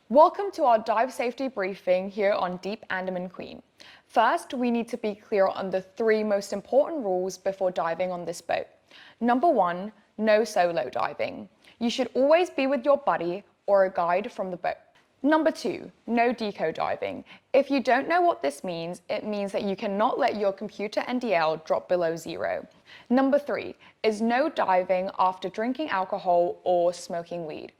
Welcome to our dive safety briefing here on Deep Andaman Queen. First, we need to be clear on the three most important rules before diving on this boat. Number one, no solo diving. You should always be with your buddy or a guide from the boat. Number two, no deco diving. If you don't know what this means, it means that you cannot let your computer NDL drop below 0. Number three is no diving after drinking alcohol or smoking weed.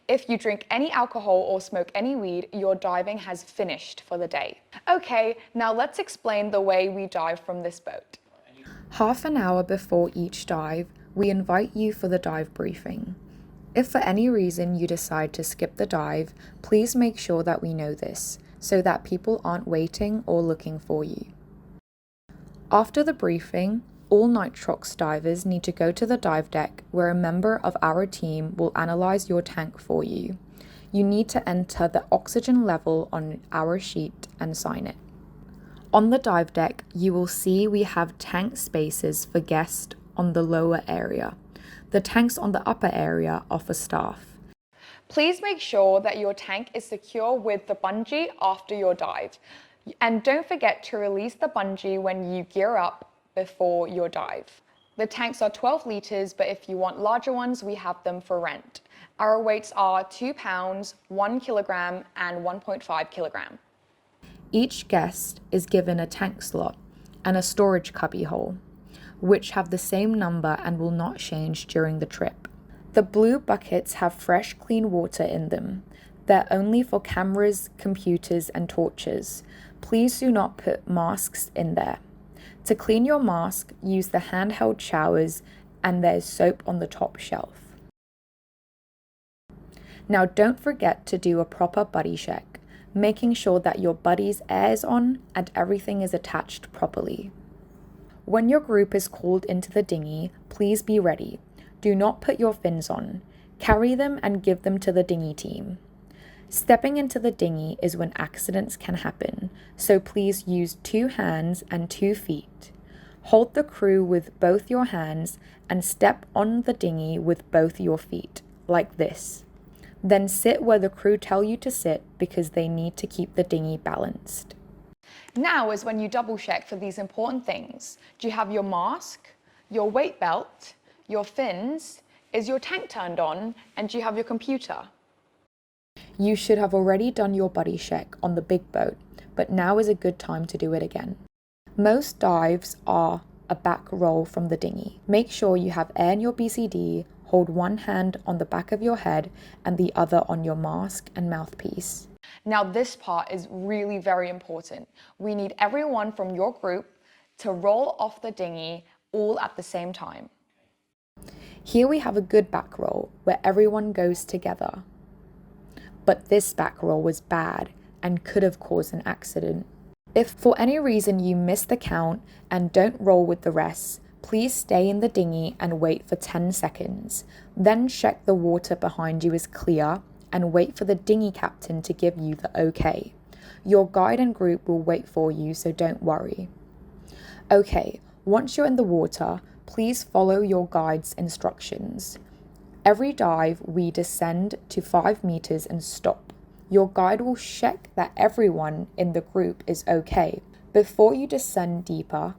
If you drink any alcohol or smoke any weed, your diving has finished for the day. Okay, now let's explain the way we dive from this boat. Half an hour before each dive, we invite you for the dive briefing. If for any reason you decide to skip the dive, please make sure that we know this, so that people aren't waiting or looking for you. After the briefing, all nitrox divers need to go to the dive deck where a member of our team will analyze your tank for you. You need to enter the oxygen level on our sheet and sign it. On the dive deck, you will see we have tank spaces for guests on the lower area. The tanks on the upper area are for staff. Please make sure that your tank is secure with the bungee after your dive. And don't forget to release the bungee when you gear up before your dive. The tanks are 12 litres, but if you want larger ones, we have them for rent. Our weights are 2 pounds, 1 kilogram, and 1.5 kilogram. Each guest is given a tank slot and a storage cubbyhole, which have the same number and will not change during the trip. The blue buckets have fresh, clean water in them. They're only for cameras, computers, and torches. Please do not put masks in there. To clean your mask, use the handheld showers, and there's soap on the top shelf. Now don't forget to do a proper buddy check, making sure that your buddy's air is on and everything is attached properly. When your group is called into the dinghy, please be ready. Do not put your fins on. Carry them and give them to the dinghy team. Stepping into the dinghy is when accidents can happen, so please use 2 hands and 2 feet. Hold the crew with both your hands and step on the dinghy with both your feet, like this. Then sit where the crew tell you to sit because they need to keep the dinghy balanced. Now is when you double check for these important things. Do you have your mask, your weight belt, your fins? Is your tank turned on? And do you have your computer? You should have already done your buddy check on the big boat, but now is a good time to do it again. Most dives are a back roll from the dinghy. Make sure you have air in your BCD, hold one hand on the back of your head and the other on your mask and mouthpiece. Now this part is really very important. We need everyone from your group to roll off the dinghy all at the same time. Here we have a good back roll where everyone goes together. But this back roll was bad and could have caused an accident. If for any reason you miss the count and don't roll with the rest, please stay in the dinghy and wait for 10 seconds. Then check the water behind you is clear and wait for the dinghy captain to give you the okay. Your guide and group will wait for you, so don't worry. Okay, once you're in the water, please follow your guide's instructions. Every dive, we descend to 5 meters and stop. Your guide will check that everyone in the group is okay. Before you descend deeper,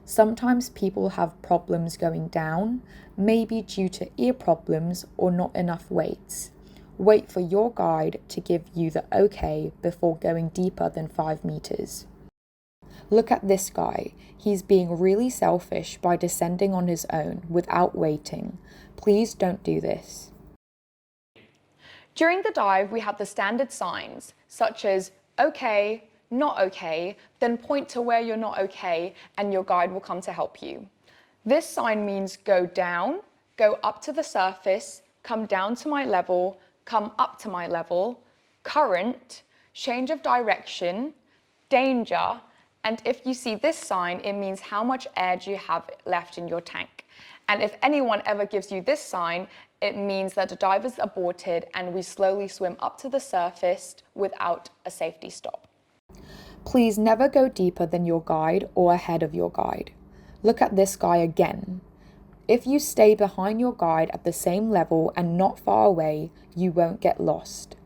sometimes people have problems going down, maybe due to ear problems or not enough weights. Wait for your guide to give you the okay before going deeper than 5 meters. Look at this guy. He's being really selfish by descending on his own without waiting. Please don't do this. During the dive, we have the standard signs, such as okay, not okay, then point to where you're not okay, and your guide will come to help you. This sign means go down, go up to the surface, come down to my level, come up to my level, current, change of direction, danger, and if you see this sign, it means how much air do you have left in your tank. And if anyone ever gives you this sign, it means that the dive is aborted and we slowly swim up to the surface without a safety stop. Please never go deeper than your guide or ahead of your guide. Look at this guy again. If you stay behind your guide at the same level and not far away, you won't get lost.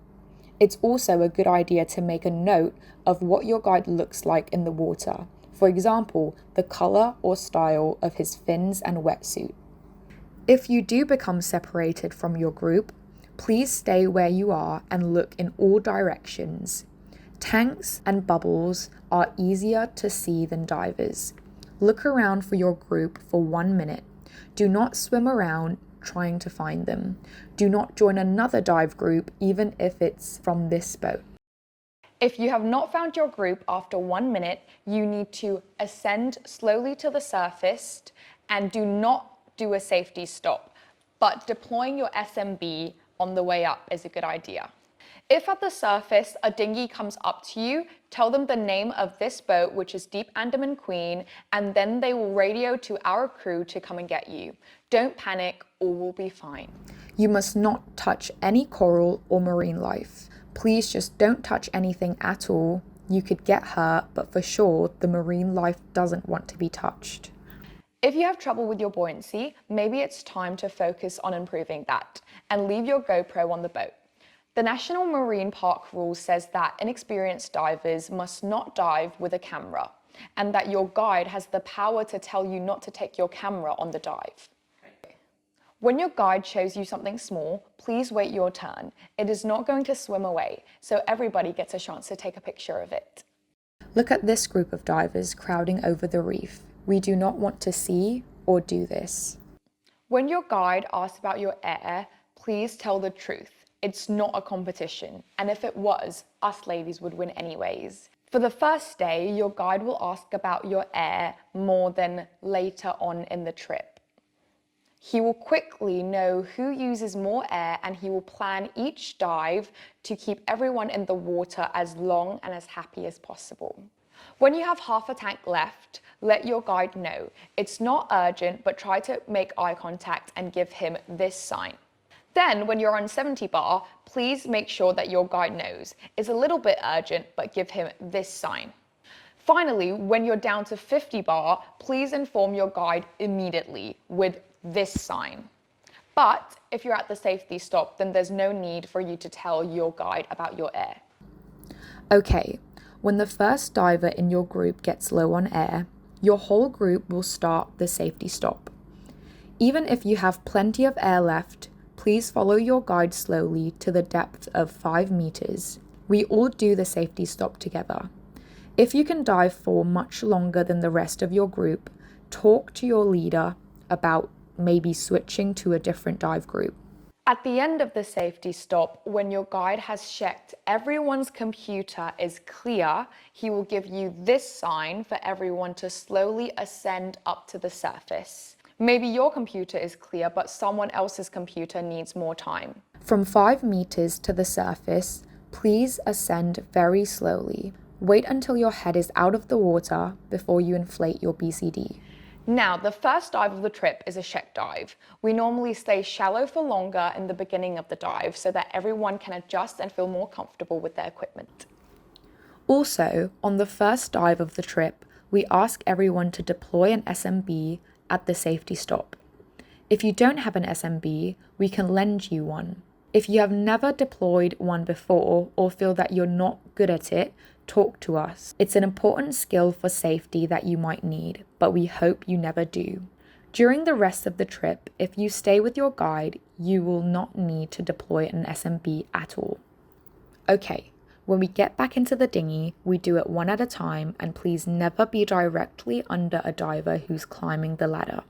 It's also a good idea to make a note of what your guide looks like in the water. For example, the colour or style of his fins and wetsuit. If you do become separated from your group, please stay where you are and look in all directions. Tanks and bubbles are easier to see than divers. Look around for your group for 1 minute. Do not swim around trying to find them. Do not join another dive group, even if it's from this boat. If you have not found your group after 1 minute, you need to ascend slowly to the surface and do not do a safety stop, but deploying your SMB on the way up is a good idea. If at the surface a dinghy comes up to you, tell them the name of this boat, which is Deep Andaman Queen, and then they will radio to our crew to come and get you. Don't panic, all will be fine. You must not touch any coral or marine life. Please just don't touch anything at all. You could get hurt, but for sure, the marine life doesn't want to be touched. If you have trouble with your buoyancy, maybe it's time to focus on improving that and leave your GoPro on the boat. The National Marine Park rule says that inexperienced divers must not dive with a camera, and that your guide has the power to tell you not to take your camera on the dive. When your guide shows you something small, please wait your turn. It is not going to swim away, so everybody gets a chance to take a picture of it. Look at this group of divers crowding over the reef. We do not want to see or do this. When your guide asks about your air, please tell the truth. It's not a competition, and if it was, us ladies would win anyways. For the first day, your guide will ask about your air more than later on in the trip. He will quickly know who uses more air, and he will plan each dive to keep everyone in the water as long and as happy as possible. When you have half a tank left, let your guide know. It's not urgent, but try to make eye contact and give him this sign. Then, when you're on 70 bar, please make sure that your guide knows. It's a little bit urgent, but give him this sign. Finally, when you're down to 50 bar, please inform your guide immediately with this sign. But if you're at the safety stop, then there's no need for you to tell your guide about your air. Okay, when the first diver in your group gets low on air, your whole group will start the safety stop. Even if you have plenty of air left, please follow your guide slowly to the depth of 5 meters. We all do the safety stop together. If you can dive for much longer than the rest of your group, talk to your leader about maybe switching to a different dive group. At the end of the safety stop, when your guide has checked everyone's computer is clear, he will give you this sign for everyone to slowly ascend up to the surface. Maybe your computer is clear, but someone else's computer needs more time. From 5 meters to the surface, please ascend very slowly. Wait until your head is out of the water before you inflate your BCD. Now, the first dive of the trip is a check dive. We normally stay shallow for longer in the beginning of the dive so that everyone can adjust and feel more comfortable with their equipment. Also, on the first dive of the trip, we ask everyone to deploy an SMB at the safety stop. If you don't have an SMB, we can lend you one. If you have never deployed one before or feel that you're not good at it, talk to us. It's an important skill for safety that you might need, but we hope you never do. During the rest of the trip, if you stay with your guide, you will not need to deploy an SMB at all. Okay, when we get back into the dinghy, we do it one at a time, and please never be directly under a diver who's climbing the ladder.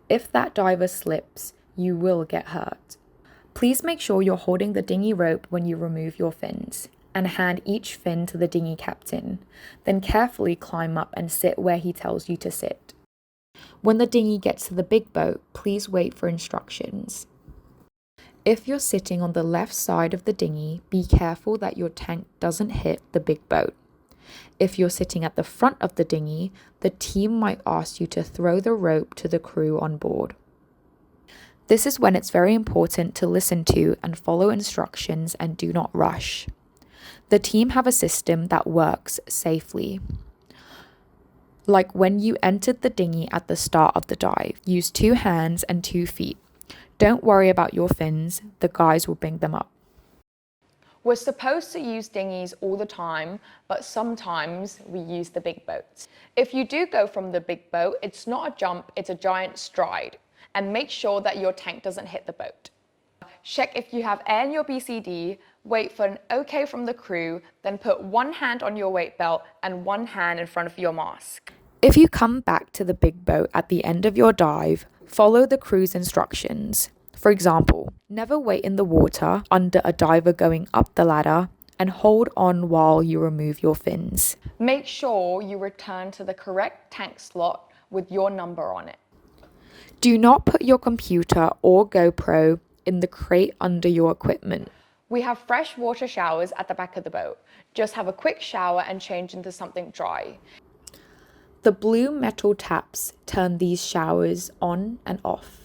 If that diver slips, you will get hurt. Please make sure you're holding the dinghy rope when you remove your fins, and hand each fin to the dinghy captain. Then carefully climb up and sit where he tells you to sit. When the dinghy gets to the big boat, please wait for instructions. If you're sitting on the left side of the dinghy, be careful that your tank doesn't hit the big boat. If you're sitting at the front of the dinghy, the team might ask you to throw the rope to the crew on board. This is when it's very important to listen to and follow instructions and do not rush. The team have a system that works safely. Like when you entered the dinghy at the start of the dive, use 2 hands and 2 feet. Don't worry about your fins, the guys will bring them up. We're supposed to use dinghies all the time, but sometimes we use the big boats. If you do go from the big boat, it's not a jump, it's a giant stride. And make sure that your tank doesn't hit the boat. Check if you have air in your BCD, wait for an okay from the crew, then put one hand on your weight belt and one hand in front of your mask. If you come back to the big boat at the end of your dive, follow the crew's instructions. For example, never wait in the water under a diver going up the ladder and hold on while you remove your fins. Make sure you return to the correct tank slot with your number on it. Do not put your computer or GoPro in the crate under your equipment. We have fresh water showers at the back of the boat. Just have a quick shower and change into something dry. The blue metal taps turn these showers on and off.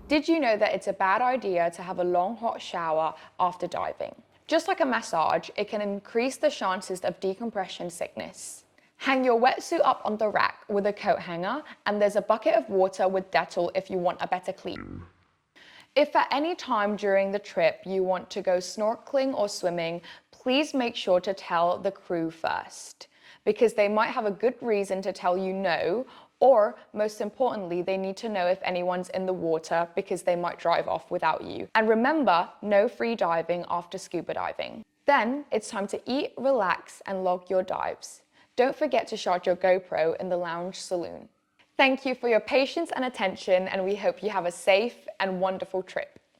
Did you know that it's a bad idea to have a long hot shower after diving? Just like a massage, it can increase the chances of decompression sickness. Hang your wetsuit up on the rack with a coat hanger, and there's a bucket of water with Dettol if you want a better clean. If at any time during the trip you want to go snorkeling or swimming, please make sure to tell the crew first, because they might have a good reason to tell you no, or most importantly, they need to know if anyone's in the water because they might drive off without you. And remember, no free diving after scuba diving. Then it's time to eat, relax, and log your dives. Don't forget to charge your GoPro in the lounge saloon. Thank you for your patience and attention, and we hope you have a safe and wonderful trip.